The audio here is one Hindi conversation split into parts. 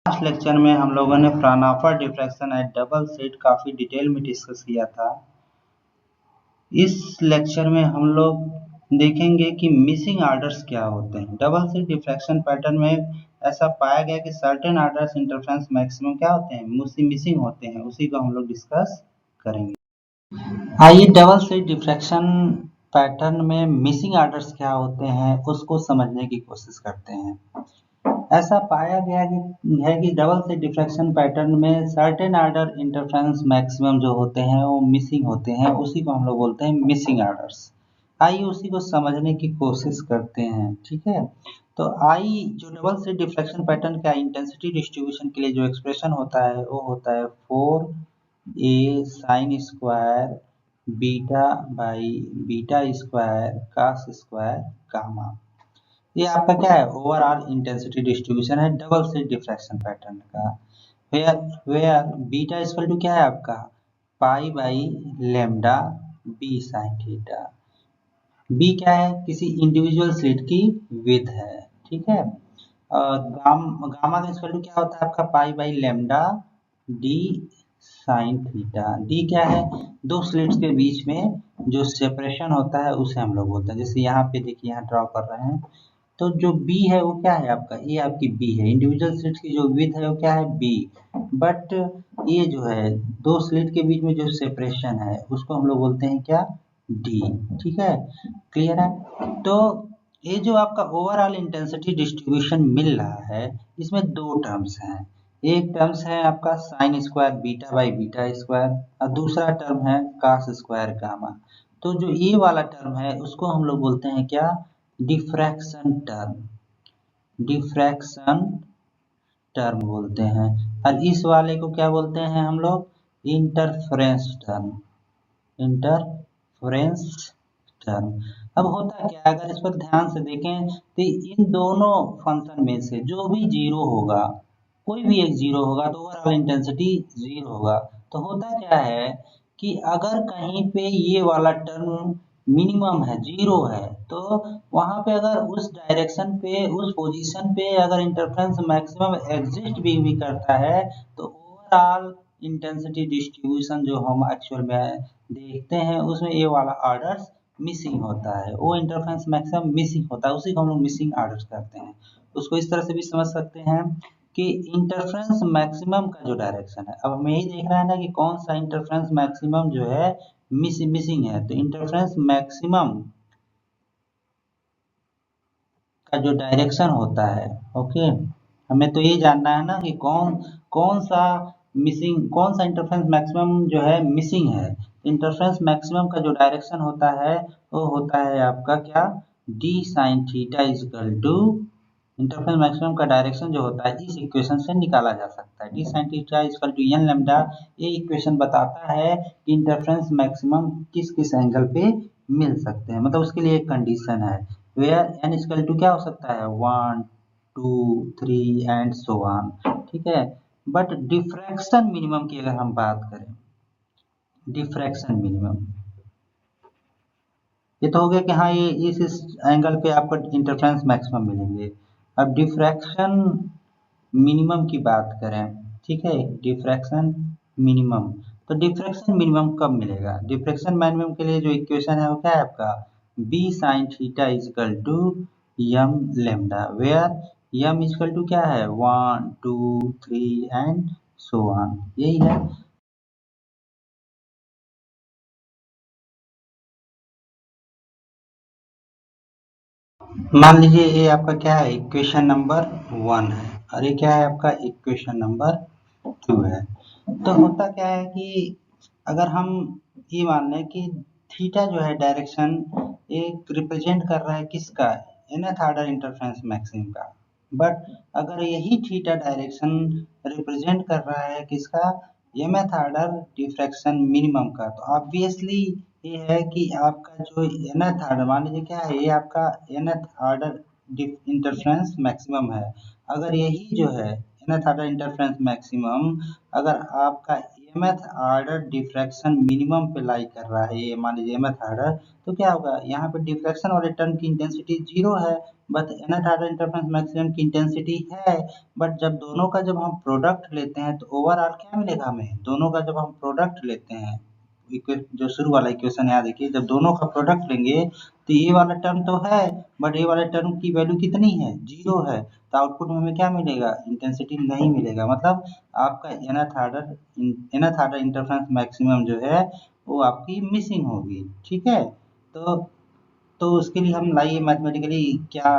लास्ट लेक्चर में हम लोगों ने Fraunhofer diffraction at double slit काफ़ी डिटेल में डिस्कस किया था। इस लेक्चर में हम लोग देखेंगे कि मिसिंग आर्डर्स क्या होते हैं। डबल स्लिट डिफ्रैक्शन पैटर्न में ऐसा पाया गया कि सर्टेन आर्डर्स इंटरफेरेंस मैक्सिमम क्या होते हैं, मिसिंग होते हैं। उसी को हम लोग डिस्कस करेंगे। आइए डबल स्लिट डिफ्रैक्शन पैटर्न में मिसिंग आर्डर्स क्या होते हैं उसको समझने की कोशिश करते हैं। ऐसा पाया गया कि डबल स्लिट डिफ्रैक्शन पैटर्न में सर्टेन आर्डर इंटरफेरेंस मैक्सिमम जो होते हैं वो मिसिंग होते हैं। उसी को हम लोग बोलते हैं मिसिंग आर्डर्स। आइए उसी को समझने की कोशिश करते हैं। ठीक है, तो आई जो डबल स्लिट डिफ्रैक्शन पैटर्न का इंटेंसिटी डिस्ट्रीब्यूशन के लिए जो एक्सप्रेशन होता है वो होता है 4a sine square beta by beta square cos square gamma. ये आपका क्या है, ओवरऑल इंटेंसिटी डिस्ट्रीब्यूशन है डबल स्लिट डिफ्रैक्शन पैटर्न का। वेयर बीटा इक्वल टू क्या है आपका, pi by lambda b sine theta. B क्या है, किसी इंडिविजुअल स्लिट की विड्थ है। ठीक है, और गामा का इक्वल टू क्या होता है आपका, pi by lambda D sine theta. D क्या है, दो स्लिट्स के बीच में जो सेपरेशन होता है उसे हम लोग बोलते हैं। जैसे यहाँ पे देखिए, यहाँ ड्रॉ कर रहे हैं, तो जो बी है वो क्या है आपका, ये आपकी बी है। इंडिविजुअल स्लिट की जो विड्थ है वो क्या है, बी। बट ये जो है दो स्लिट के बीच में जो सेपरेशन है उसको हम लोग बोलते हैं क्या, डी। ठीक है, क्लियर है। तो ये जो आपका ओवरऑल इंटेंसिटी डिस्ट्रीब्यूशन मिल रहा है इसमें दो टर्म्स हैं। एक टर्म्स है आपका sign square beta by beta square और दूसरा टर्म है कास स्क्वायर गामा। तो जो ये वाला टर्म है उसको हम लोग बोलते हैं क्या, डिफ्रैक्शन टर्म। डिफ्रैक्शन टर्म बोलते हैं। और इस वाले को क्या बोलते हैं हम लोग, इंटरफेरेंस टर्म। Interference term. अब होता क्या है, अगर इस पर ध्यान से देखें तो इन दोनों फंक्शन में से जो भी जीरो होगा, कोई भी एक जीरो होगा तो ओवरऑल इंटेंसिटी जीरो होगा। तो होता क्या है कि अगर कहीं पे ये वाला टर्म मिनिमम है, जीरो है, तो वहां पे अगर उस डायरेक्शन पे, उस पोजीशन पे अगर इंटरफेरेंस मैक्सिमम एग्जिस्ट भी करता है तो ओवरऑल इंटेंसिटी डिस्ट्रीब्यूशन जो हम एक्चुअल में देखते हैं उसमें ये वाला ऑर्डर्स मिसिंग होता है। वो इंटरफेरेंस मैक्सिमम मिसिंग होता है, उसी को हम लोग मिसिंग ऑर्डर्स कहते हैं। उसको इस तरह से भी समझ सकते हैं कि इंटरफेरेंस मैक्सिमम का जो डायरेक्शन है, अब हमें यही देखना है ना कि कौन सा इंटरफेरेंस मैक्सिमम जो है मिसिंग है। तो इंटरफेरेंस मैक्सिमम का जो डायरेक्शन होता है, ओके, हमें तो ये जानना है ना कि कौन सा इंटरफेरेंस मैक्सिमम जो है मिसिंग है। इंटरफेरेंस मैक्सिमम का जो डायरेक्शन होता है वो होता है आपका क्या, d sine theta equal to, interference maximum का डायरेक्शन जो होता है इस इक्वेशन से निकाला जा सकता है। D sine theta equal to n lambda. ये इक्वेशन बताता है कि इंटरफेरेंस मैक्सिमम किस किस एंगल पे मिल सकते हैं। मतलब उसके लिए एक कंडीशन है वेयर एन इक्वल टू क्या हो सकता है, 1 2 3 एंड सो ऑन। ठीक है, बट डिफ्रैक्शन मिनिमम की अगर हम बात करें, डिफ्रैक्शन मिनिमम, ये तो हो गया कि हाँ ये इस एंगल पे आपको इंटरफेरेंस मैक्सिमम मिलेंगे। अब डिफ्रैक्शन मिनिमम की बात करें, ठीक है, डिफ्रैक्शन मिनिमम, तो डिफ्रैक्शन मिनिमम कब मिलेगा, डिफ्रैक्शन मिनिमम के लिए जो इक्वेशन है वो क्या है आपका, b sine theta equal to m lambda, where m equal to क्या है, 1 2 3 एंड सो ऑन, यही है। मान लीजिए ये आपका क्या है, इक्वेशन नंबर 1 है और ये क्या है आपका, इक्वेशन नंबर 2 है। तो होता क्या है कि अगर हम ये मान लें कि थीटा जो है डायरेक्शन एक रिप्रेजेंट कर रहा है किसका, nth ऑर्डर इंटरफेरेंस मैक्सिमम का। बट अगर यही थीटा डायरेक्शन रिप्रेजेंट कर रहा है किसका, mth ऑर्डर डिफ्रैक्शन मिनिमम का, तो ऑब्वियसली ये है कि आपका जो nth ऑर्डर, मान लीजिए क्या है, ये आपका nth ऑर्डर इंटरफेरेंस मैक्सिमम है। अगर यही जो है nth ऑर्डर इंटरफेरेंस मैक्सिमम अगर आपका mth ऑर्डर डिफ्रैक्शन मिनिमम पे लाई कर रहा है, ये मान लीजिए mth ऑर्डर, तो क्या होगा यहाँ पे डिफ्रैक्शन वाले टर्म की इंटेंसिटी 0 है, but nth order interference maximum की इंटेंसिटी है। बट जब दोनों का जब हम प्रोडक्ट लेते हैं तो ओवरऑल क्या मिलेगा हमें, दोनों का जब हम प्रोडक्ट लेते हैं, जो शुरू वाला इक्वेशन यहाँ देखिए, जब दोनों का प्रोडक्ट लेंगे तो ये वाला टर्म तो है, बट ये वाले टर्म की वैल्यू कितनी है, 0 है, तो आउटपुट में हमें क्या मिलेगा, इंटेंसिटी नहीं मिलेगा। मतलब आपका nth ऑर्डर इंटरफेरेंस मैक्सिमम जो है वो आपकी मिसिंग होगी। ठीक है, तो उसके लिए हम लाइए मैथमेटिकली क्या,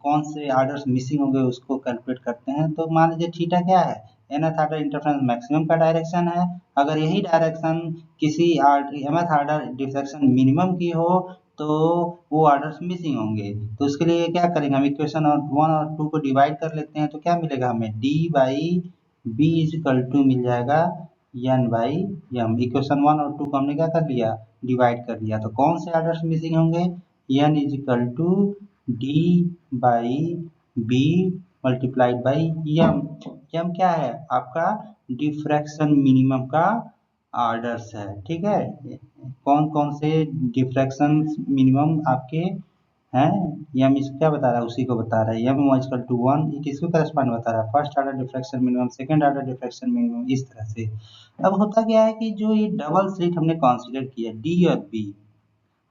कौन से ऑर्डर्स मिसिंग होंगे उसको कैलकुलेट करते हैं। तो मान लीजिए थीटा क्या है, nth ऑर्डर इंटरफेरेंस मैक्सिमम का डायरेक्शन है। अगर यही डायरेक्शन किसी mth ऑर्डर डिफ्रैक्शन मिनिमम की हो तो वो ऑर्डर्स मिसिंग होंगे। तो उसके लिए क्या करेंगे, हम इक्वेशन और 1 और 2 को डिवाइड कर लेते हैं, तो क्या मिलेगा हमें, d by B is equal to मिल जाएगा n बाई m। इक्वेशन 1 और 2 को हमने क्या कर लिया, डिवाइड कर लिया। तो कौन से ऑर्डर्स मिसिंग होंगे, n is equal to D by B multiplied by M. M क्या है, आपका डिफ्रैक्शन मिनिमम का ऑर्डर्स है। ठीक है, कौन कौन से डिफ्रैक्शन मिनिमम आपके हैं, यम इसको क्या बता रहा है, उसी को बता रहा है। यम इक्वल टू 1 ये किसको करस्पॉन्ड बता रहा है, first order diffraction minimum, second order diffraction minimum, इस तरह से। अब होता क्या है कि जो ये डबल स्लिट हमने कंसीडर किया डी और बी,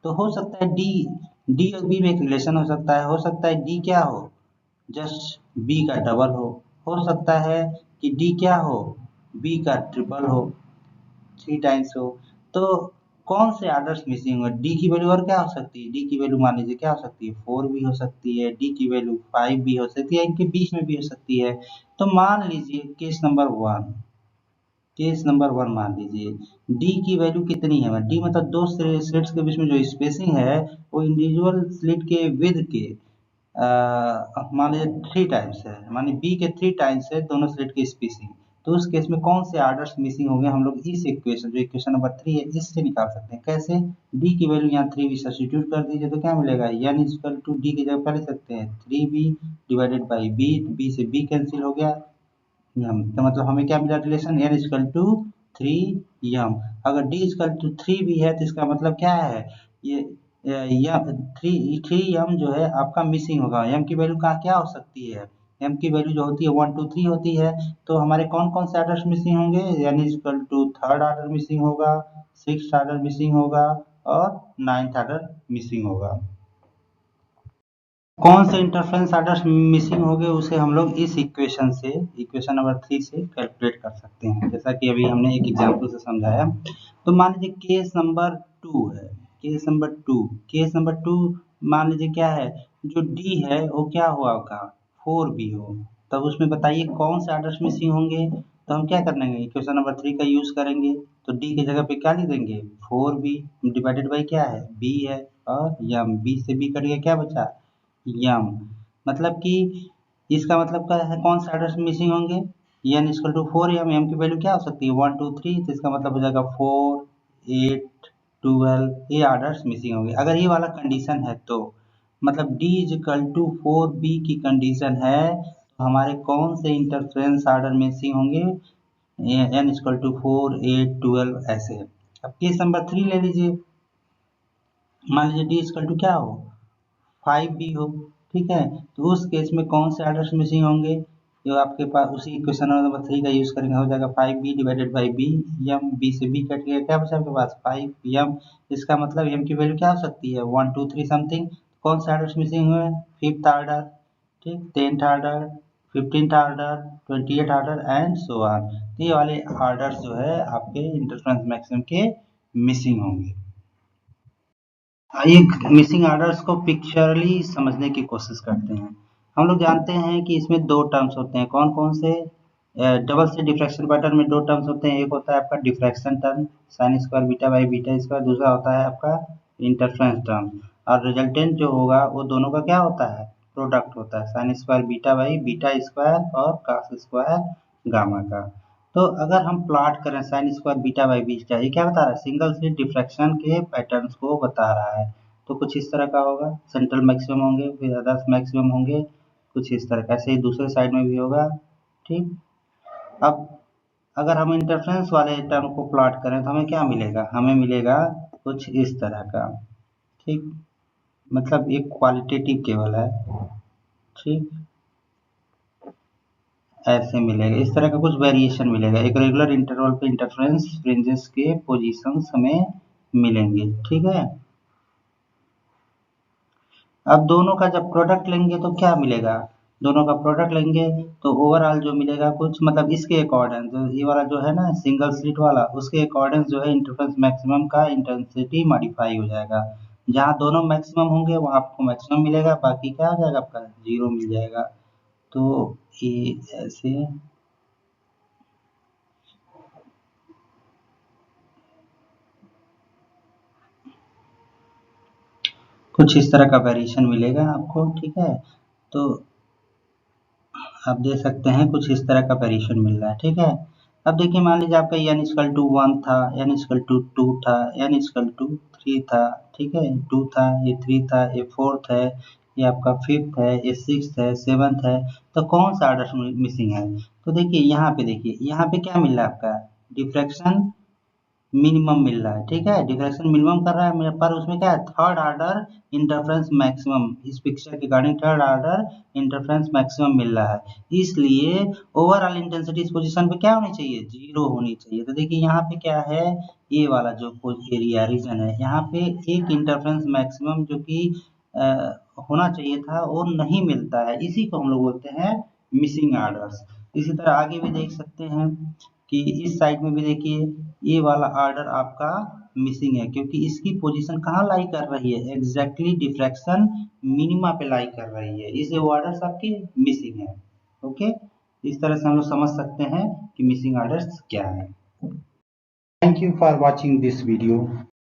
तो हो सकता है डी डी और बी में एक रिलेशन हो सकता है डी क्या हो, जस्ट बी का डबल हो सकता है कि डी क्या हो, बी का ट्रिपल हो, 3 टाइम्स हो। तो कौन से ऑर्डर्स मिसिंग हो, डी की वैल्यू और क्या हो सकती है, डी की वैल्यू मान लीजिए क्या हो सकती है, 4 भी हो सकती है, डी की वैल्यू 5 भी हो सकती है, इनके बीच में भी हो सकती है। तो मान लीजिए केस नंबर वन मान लीजिए डी की वैल्यू कितनी है, डी मतलब दो स्लिट्स के बीच में जो स्पेसिंग है वो इंडिविजुअल स्लिट के विड्थ के मान लीजिए 3 टाइम्स है, मानिए बी के 3 टाइम्स है दोनों स्लिट की स्पेसिंग। तो उस केस में कौन से ऑर्डर्स मिसिंग होंगे, हम लोग इस इक्वेशन जो इक्वेशन नंबर 3 है इससे निकाल सकते हैं। कैसे, डी की वैल्यू यहाँ 3 भी सब्स्टिट्यूट कर दीजिए तो क्या मिलेगा, n इक्वल टू डी की जगह पर लिख सकते हैं 3b divided by b, b से बी कैंसिल हो गया, यम, तो मतलब हमें क्या मिला relation, n equal to 3m। अगर d इक्वल टू 3 भी है तो इसका मतलब क्या है, ये थ्री एम जो है आपका मिसिंग होगा। एम की वैल्यू कहाँ क्या हो सकती है, एम की वैल्यू जो होती है 1 2 3 होती है। तो हमारे कौन कौन से ऑर्डर्स मिसिंग होंगे, n equal to third order missing होगा, सिक्स ऑर्डर मिसिंग होगा और 9th ऑर्डर मिसिंग होगा। कौन से इंटरफेरेंस ऑर्डर्स मिसिंग होंगे उसे हम लोग इस इक्वेशन से, इक्वेशन नंबर 3 से कैलकुलेट कर सकते हैं, जैसा कि अभी हमने एक एग्जांपल से समझाया। तो मान लीजिए केस नंबर 2 है, केस नंबर 2 मान लीजिए क्या है, जो डी है वो क्या हुआ होगा, 4b हो। तब उसमें बताइए कौन से ऑर्डर्स मिसिंग होंगे। तो हम क्या करेंगे, इक्वेशन नंबर 3 का यूज करेंगे, तो डी की जगह पे क्या लिख देंगे, 4b डिवाइडेड बाई क्या है, b है, और यम, b से b कट गया, क्या बचा, यम। मतलब कि इसका मतलब क्या है, कौन से ऑर्डर्स मिसिंग होंगे, n equal to 4m, m की वैल्यू क्या हो सकती है 1 2 3, तो इसका मतलब हो जाएगा 4 8 12, ये ऑर्डर्स मिसिंग होंगे। अगर ये वाला कंडीशन है तो मतलब d इक्वल टू 4b की कंडीशन है, तो हमारे कौन से इंटरफेरेंस ऑर्डर मिसिंग होंगे, n इक्वल टू 4 8 12 ऐसे। अब केस नंबर 3 ले लीजिए, मान लीजिए d इक्वल टू क्या हो, 5b हो। ठीक है, तो उस केस में कौन से ऑर्डर्स मिसिंग होंगे, जो आपके पास उसी इक्वेशन नंबर 3 का यूज करेंगे, हो जाएगा 5b divided by b, m, b से बी कट गया, क्या बचा आपके पास 5m। इसका मतलब m की वैल्यू क्या हो सकती है 1 2 3 समथिंग। कौन से ऑर्डर्स मिसिंग हुए, 5th ऑर्डर, ठीक, 10th order, 15th order, 28th order and so on. ये वाले ऑर्डर्स जो है आपके इंटरफेरेंस मैक्सिमम के मिसिंग होंगे। आइए मिसिंग ऑर्डर्स को पिक्चरली समझने की कोशिश करते हैं। हम लोग जानते हैं कि इसमें दो टर्म्स होते हैं, कौन कौन से, डबल स्लिट डिफ्रैक्शन पैटर्न में दो टर्म्स होते हैं, एक होता है आपका diffraction term sign square beta by beta square, दूसरा होता है आपका इंटरफेरेंस टर्म। और रिजल्टेंट जो होगा वो दोनों का क्या होता है, प्रोडक्ट होता है, sign square beta by beta square और कॉस स्क्वायर गामा का। तो अगर हम प्लॉट करें sign square beta by beta, ये क्या बता रहा है, सिंगल स्लिट डिफ्रैक्शन के पैटर्न्स को बता रहा है। तो कुछ इस तरह का होगा, सेंट्रल मैक्सिमम होंगे, फिर अदर्स मैक्सिमम होंगे, कुछ इस तरह का, ऐसे ही दूसरे साइड में भी होगा। ठीक, अब अगर हम इंटरफ्रेंस वाले टर्म को प्लॉट करें तो हमें क्या मिलेगा, हमें मिलेगा कुछ इस तरह का। ठीक, मतलब एक क्वालिटेटिव केवल है। ठीक, ऐसे मिलेगा, इस तरह का कुछ वेरिएशन मिलेगा। एक रेगुलर इंटरवल पे इंटरफ्रेंस फ्रिंजेस के पोजीशंस हमें मिलेंगे। ठीक है, अब दोनों का जब प्रोडक्ट लेंगे तो क्या मिलेगा, दोनों का प्रोडक्ट लेंगे तो ओवरऑल जो मिलेगा कुछ, मतलब इसके अकॉर्डिंग जो ये वाला जो है ना सिंगल स्लिट वाला, उसके अकॉर्डिंग जो है इंटरफेरेंस मैक्सिमम का इंटेंसिटी मॉडिफाई हो जाएगा। जहाँ दोनों मैक्सिमम होंगे वहाँ आपको मैक्सिमम मिलेगा, बाकी क्या आ जाएगा आपका जीरो मिल जाएगा। तो ये ऐसे कुछ इस तरह का वेरिएशन मिलेगा आपको। ठीक है, तो आप देख सकते हैं कुछ इस तरह का वेरिएशन मिल रहा है। ठीक है, अब देखिए मान लीजिए आपका n इक्वल टू 1 था, n इक्वल टू 2 था, n इक्वल टू 3 था। ठीक है, 2 था, ये 3 था, ये 4th है, ये आपका 5th है, ये 6th है, 7th है। तो कौन सा आर्डर मिसिंग है, तो देखिए यहाँ पे, देखिए यहाँ पे क्या मिल रहा है आपका डिफ्रैक्शन मिनिमम मिल रहा है। ठीक है, डिफ्रैक्शन मिनिमम कर रहा है मेरे पर, उसमें क्या है थर्ड ऑर्डर इंटरफेरेंस मैक्सिमम, इस पिक्चर के according third order interference maximum मिल रहा है। इसलिए ओवरऑल इंटेंसिटी इस पोजीशन पे क्या होनी चाहिए, जीरो होनी चाहिए। तो देखिए यहाँ पे क्या है, ये वाला जो एरिया रीजन है, यहाँ पे एक इंटरफेरेंस मैक्सिमम जो कि अ, होना चाहिए था वो नहीं मिलता है, इसी को हम लोग बोलते हैं मिसिंग ऑर्डर्स। इसी तरह आगे भी देख सकते हैं कि इस साइड में भी देखिए ये वाला ऑर्डर आपका मिसिंग है, क्योंकि इसकी पोजीशन कहाँ लाई कर रही है, एग्जैक्टली डिफ्रैक्शन मिनिमा पे लाई कर रही है, इसलिए वो ऑर्डर्स आपके मिसिंग है। ओके, इस तरह से हम लोग समझ सकते हैं कि मिसिंग ऑर्डर्स क्या है। Thank you for watching this video.